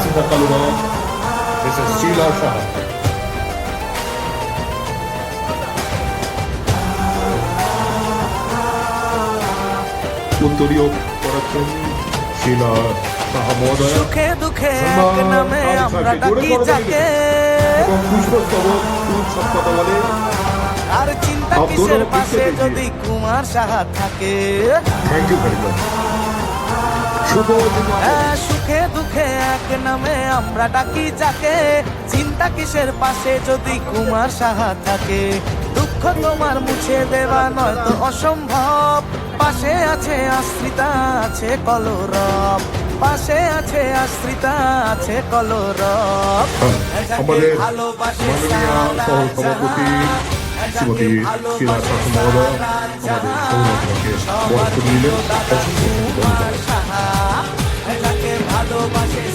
Asita Kaluna, Mrs. Sheila Shah. উত্তরীয় পরাক্রম শিলা সাহা মহোদয় সুখে দুঃখে এক নামে আমরা ডাকি যাকে, এবং পুষ্পস্তবক ফুল সৎকথা বলে আর চিন্তা কিসের পাশে যদি কুমার সাহা থাকে। Thank you very much. শুভ সুখে দুঃখে এক নামে আমরা ডাকি যাকে, চিন্তা কিসের পাশে যদি কুমার সাহা থাকে। দুঃখ তোমার মুছে দেওয়া নয় তো অসম্ভব, পাশে আছে আশ্রিতা আছে কলরব, পাশে আছে আশ্রিতা আছে কলরব। আমাদের মাননীয় সহসভাপতি শ্রীমতী শিলা শাহ মহোদয় আমাদের সৌরভকে বরণ করে নিলেন। অসংখ্য ধন্যবাদ। ভালোবাসে